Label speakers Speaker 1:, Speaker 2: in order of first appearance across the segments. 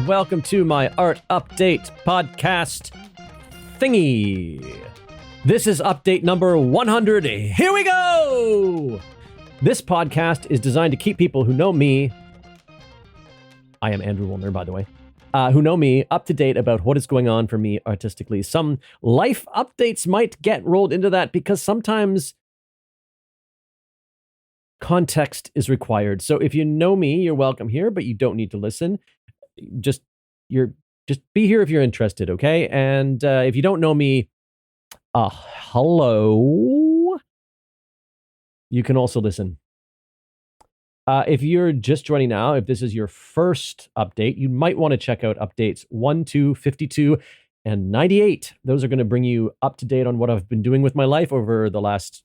Speaker 1: welcome to my art update podcast thingy. This is update number 100. Here we go! This podcast is designed to keep people who know me, I am Andrew Woolner, by the way, who know me up to date about what is going on for me artistically. Some life updates might get rolled into that because sometimes context is required. So if you know me, you're welcome here, but you don't need to listen. Just be here if you're interested, okay? And if you don't know me, hello. You can also listen. If you're just joining now, if this is your first update, you might want to check out updates 1, 2, 52, and 98. Those are going to bring you up to date on what I've been doing with my life over the last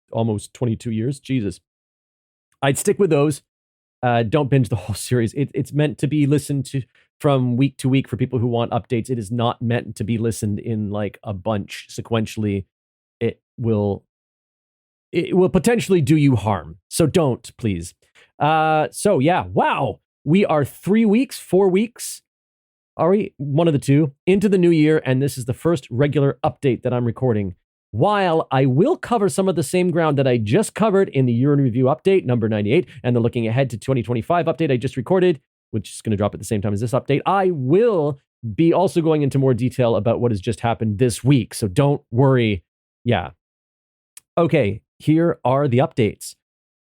Speaker 1: almost 22 years. Jesus. I'd stick with those. Don't binge the whole series. It's meant to be listened to from week to week for people who want updates. It is not meant to be listened in like a bunch sequentially. It will potentially do you harm. So don't, please. So yeah, wow. We are 4 weeks, are we? One of the two, into the new year, and this is the first regular update that I'm recording. While I will cover some of the same ground that I just covered in the year in review update, number 98, and the looking ahead to 2025 update I just recorded, which is going to drop at the same time as this update, I will be also going into more detail about what has just happened this week. So don't worry. Yeah. Okay, here are the updates.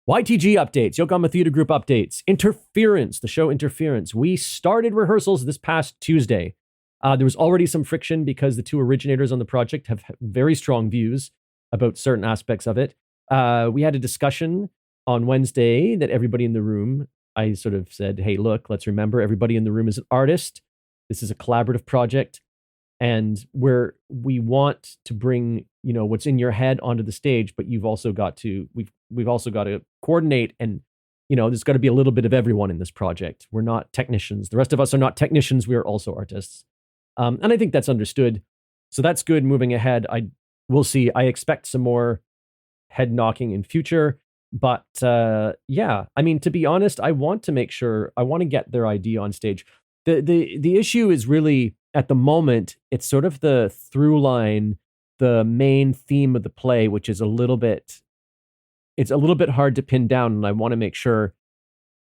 Speaker 1: YTG updates, Yokohama Theater Group updates, Interference, the show Interference. We started rehearsals this past Tuesday. There was already some friction because the two originators on the project have very strong views about certain aspects of it. We had a discussion on Wednesday that everybody in the room, I sort of said, hey, look, let's remember everybody in the room is an artist. This is a collaborative project. And we want to bring, what's in your head onto the stage, but we've also got to coordinate and, there's got to be a little bit of everyone in this project. We're not technicians. The rest of us are not technicians. We are also artists. And I think that's understood. So that's good. Moving ahead, we'll see. I expect some more head knocking in future. But yeah, I mean, to be honest, I want to get their idea on stage. The issue is really, at the moment, it's sort of the through line, the main theme of the play, which is a little bit hard to pin down. And I want to make sure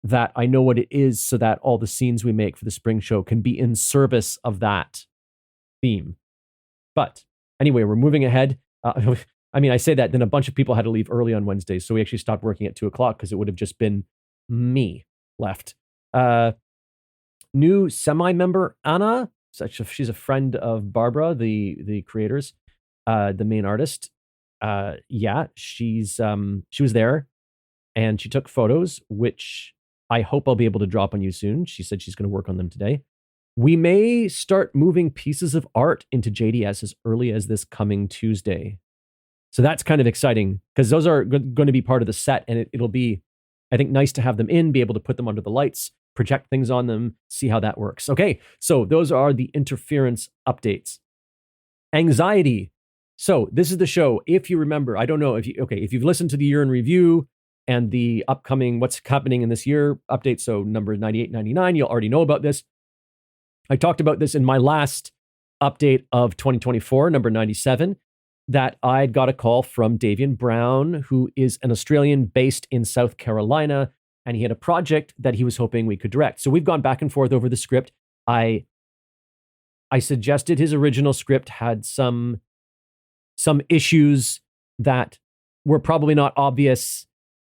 Speaker 1: that I know what it is so that all the scenes we make for the spring show can be in service of that theme. But anyway, we're moving ahead. I mean, I say that, then a bunch of people had to leave early on Wednesday, so we actually stopped working at 2:00 because it would have just been me left. New semi-member, Anna. She's a friend of Barbara, the creators, the main artist. Yeah, she was there, and she took photos, which I hope I'll be able to drop on you soon. She said she's going to work on them today. We may start moving pieces of art into JDS as early as this coming Tuesday. So that's kind of exciting because those are going to be part of the set, and it'll be, I think, nice to have them in, be able to put them under the lights, project things on them, see how that works. Okay, so those are the Interference updates. Anxiety. So this is the show. If you remember, I don't know if you've listened to the year in review and the upcoming what's happening in this year update, so numbers 98, 99, you'll already know about this. I talked about this in my last update of 2024, number 97, that I'd got a call from Davian Brown, who is an Australian based in South Carolina, and he had a project that he was hoping we could direct. So we've gone back and forth over the script. I suggested his original script had some issues that were probably not obvious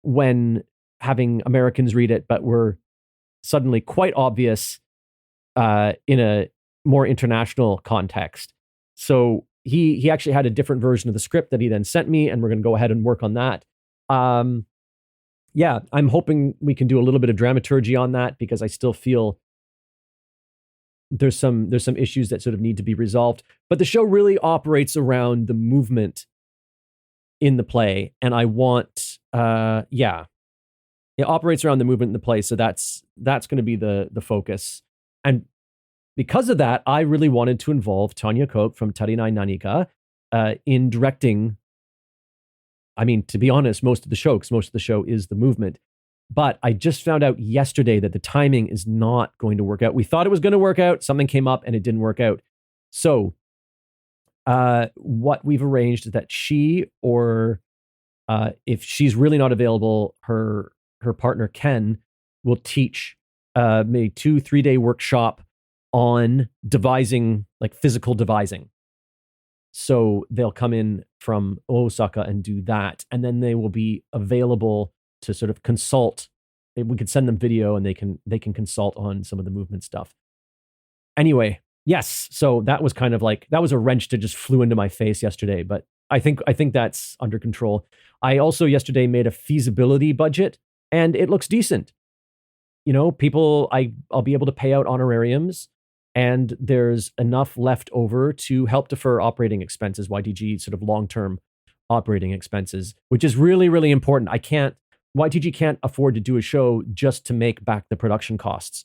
Speaker 1: when having Americans read it, but were suddenly quite obvious in a more international context. So he actually had a different version of the script that he then sent me, and we're going to go ahead and work on that. Yeah, I'm hoping we can do a little bit of dramaturgy on that because I still feel there's some issues that sort of need to be resolved. But the show really operates around the movement in the play, and I want, it operates around the movement in the play, so that's going to be the focus. And because of that, I really wanted to involve Tanya Koch from Tarinai Nanika in directing. I mean, to be honest, most of the show is the movement. But I just found out yesterday that the timing is not going to work out. We thought it was going to work out. Something came up and it didn't work out. So what we've arranged is that she, or if she's really not available, her partner Ken will teach maybe 2-3 day workshop on devising, like physical devising. So they'll come in from Osaka and do that, and then they will be available to sort of consult. We could send them video, and they can consult on some of the movement stuff. Anyway, yes. So that was kind of like, that was a wrench that just flew into my face yesterday, but I think that's under control. I also yesterday made a feasibility budget, and it looks decent. You know, people, I'll be able to pay out honorariums, and there's enough left over to help defer operating expenses, YTG sort of long-term operating expenses, which is really, really important. YTG can't afford to do a show just to make back the production costs.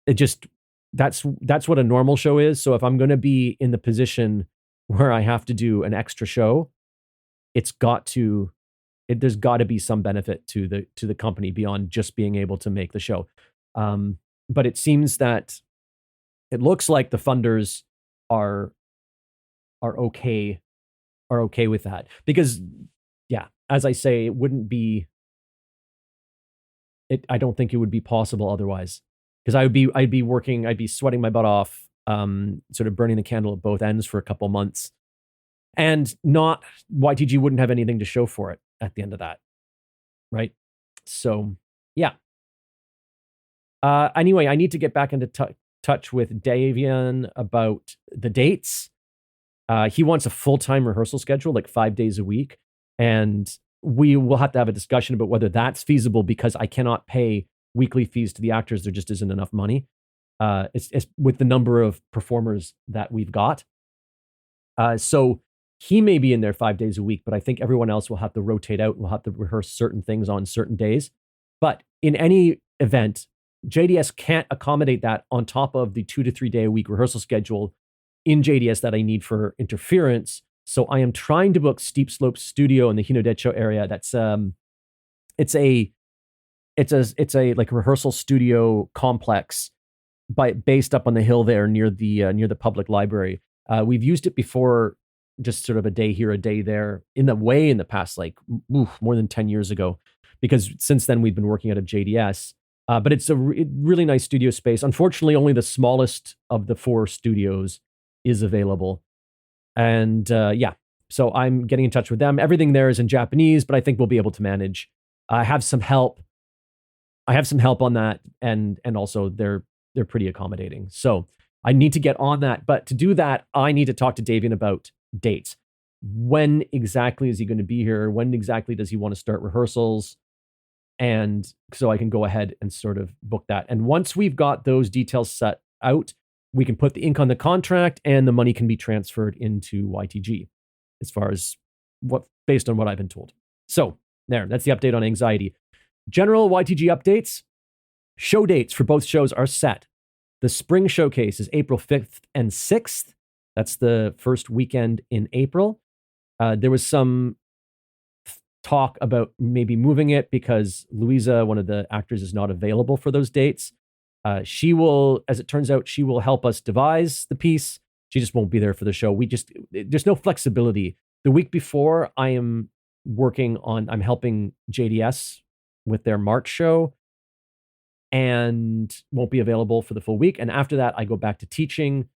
Speaker 1: It just, that's what a normal show is. So if I'm going to be in the position where I have to do an extra show, there's got to be some benefit to the company beyond just being able to make the show. But it seems that it looks like the funders are okay with that, because yeah, as I say, I don't think it would be possible otherwise, because I'd be sweating my butt off, sort of burning the candle at both ends for a couple months, and YTG wouldn't have anything to show for it at the end of that, right? So yeah. Anyway, I need to get back into touch with Davian about the dates. He wants a full-time rehearsal schedule, like 5 days a week, and we will have to have a discussion about whether that's feasible, because I cannot pay weekly fees to the actors. There just isn't enough money. It's with the number of performers that we've got. So he may be in there 5 days a week, but I think everyone else will have to rotate out. We'll have to rehearse certain things on certain days. But in any event, JDS can't accommodate that on top of the 2 to 3 day a week rehearsal schedule in JDS that I need for interference. So I am trying to book Steep Slope Studio in the Hinodecho area. That's it's a like rehearsal studio complex based up on the hill there near the public library. We've used it before, just sort of a day here, a day there, in the past, like more than 10 years ago, because since then we've been working out of JDS. But it's a really nice studio space. Unfortunately, only the smallest of the 4 studios is available. And yeah, so I'm getting in touch with them. Everything there is in Japanese, but I think we'll be able to manage. I have some help on that, and also they're pretty accommodating. So I need to get on that. But to do that, I need to talk to Davian about dates. When exactly is he going to be here? When exactly does he want to start rehearsals? And so I can go ahead and sort of book that. And once we've got those details set out, we can put the ink on the contract, and the money can be transferred into YTG, as far as based on what I've been told. So that's the update on Anxiety. General YTG updates. Show dates for both shows are set. The spring showcase is April 5th and 6th. That's the first weekend in April. There was some talk about maybe moving it because Louisa, one of the actors, is not available for those dates. She will, as it turns out, she will help us devise the piece. She just won't be there for the show. There's no flexibility. The week before, I'm helping JDS with their March show, and won't be available for the full week. And after that, I go back to teaching,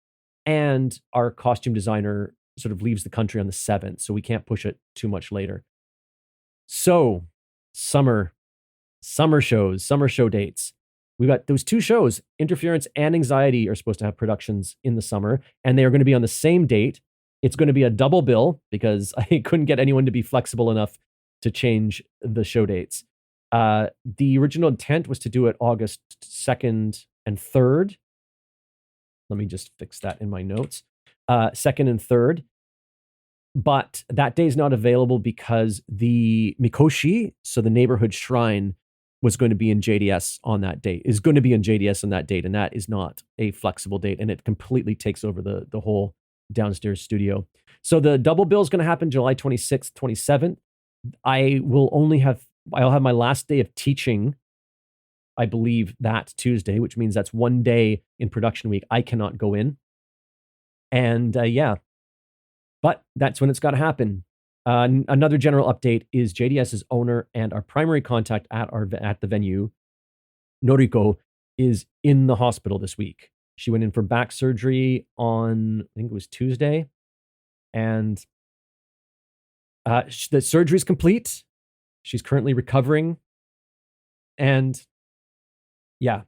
Speaker 1: and our costume designer sort of leaves the country on the 7th, so we can't push it too much later. So summer shows, summer show dates. We've got those 2 shows, Interference and Anxiety, are supposed to have productions in the summer, and they are going to be on the same date. It's going to be a double bill because I couldn't get anyone to be flexible enough to change the show dates. The original intent was to do it August 2nd and 3rd. Let me just fix that in my notes. 2nd and 3rd. But that day is not available because the Mikoshi, so the neighborhood shrine, was going to be in JDS on that date, and that is not a flexible date, and it completely takes over the whole downstairs studio. So the double bill is going to happen July 26th, 27th. I will only have I'll have my last day of teaching, I believe, that Tuesday, which means that's one day in production week I cannot go in. And yeah, but that's when it's got to happen. Another general update is JDS's owner and our primary contact at the venue, Noriko, is in the hospital this week. She went in for back surgery on, I think it was Tuesday, and the surgery is complete. She's currently recovering, and yeah,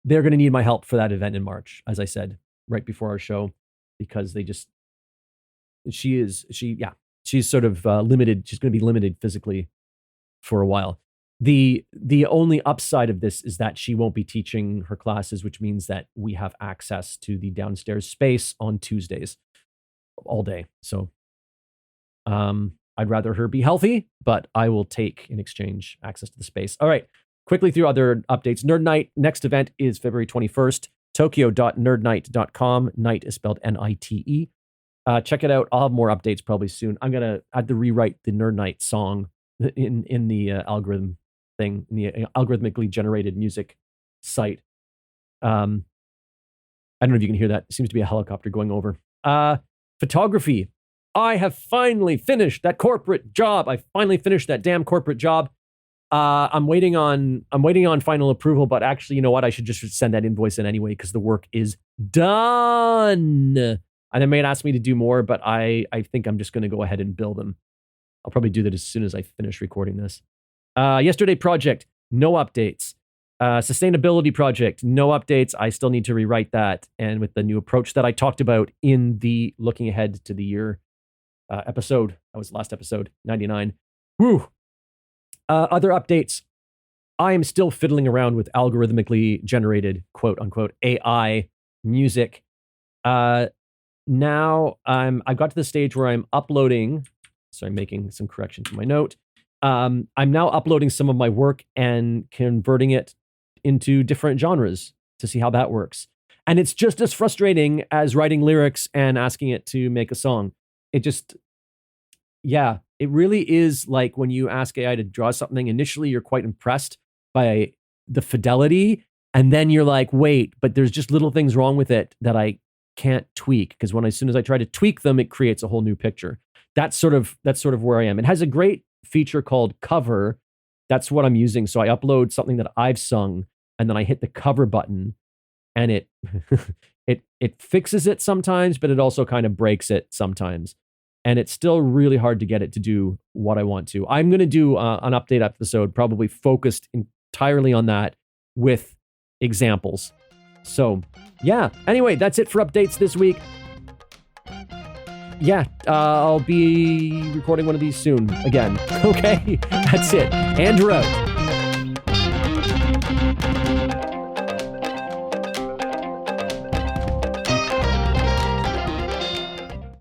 Speaker 1: they're going to need my help for that event in March, as I said right before our show, because she's sort of limited. She's going to be limited physically for a while. The only upside of this is that she won't be teaching her classes, which means that we have access to the downstairs space on Tuesdays all day. So I'd rather her be healthy, but I will take in exchange access to the space. All right, quickly through other updates. Nerd Night, next event is February 21st, tokyo.nerdnight.com. Night is spelled Nite. Check it out. I'll have more updates probably soon. I had to rewrite the Nerd Night song in the algorithm thing, in the algorithmically generated music site. I don't know if you can hear that. It seems to be a helicopter going over. Photography. I have finally finished that corporate job. I finally finished that damn corporate job. I'm waiting on final approval, but actually, you know what? I should just send that invoice in anyway because the work is done. And they may ask me to do more, but I think I'm just going to go ahead and bill them. I'll probably do that as soon as I finish recording this. Yesterday project, no updates. Sustainability project, no updates. I still need to rewrite that. And with the new approach that I talked about in the looking ahead to the year episode, that was the last episode, 99. Whew. Other updates. I am still fiddling around with algorithmically generated, quote unquote, AI music. Now I got to the stage where I'm uploading. So I'm making some correction to my note. I'm now uploading some of my work and converting it into different genres to see how that works. And it's just as frustrating as writing lyrics and asking it to make a song. It really is like when you ask AI to draw something, initially you're quite impressed by the fidelity. And then you're like, wait, but there's just little things wrong with it that I can't tweak. Because as soon as I try to tweak them, it creates a whole new picture. That's sort of where I am. It has a great feature called cover. That's what I'm using. So I upload something that I've sung, and then I hit the cover button, and it it fixes it sometimes, but it also kind of breaks it sometimes. And it's still really hard to get it to do what I want to. I'm going to do an update episode, probably focused entirely on that with examples. So yeah, anyway, that's it for updates this week. Yeah, I'll be recording one of these soon again. Okay, that's it. Andrew out.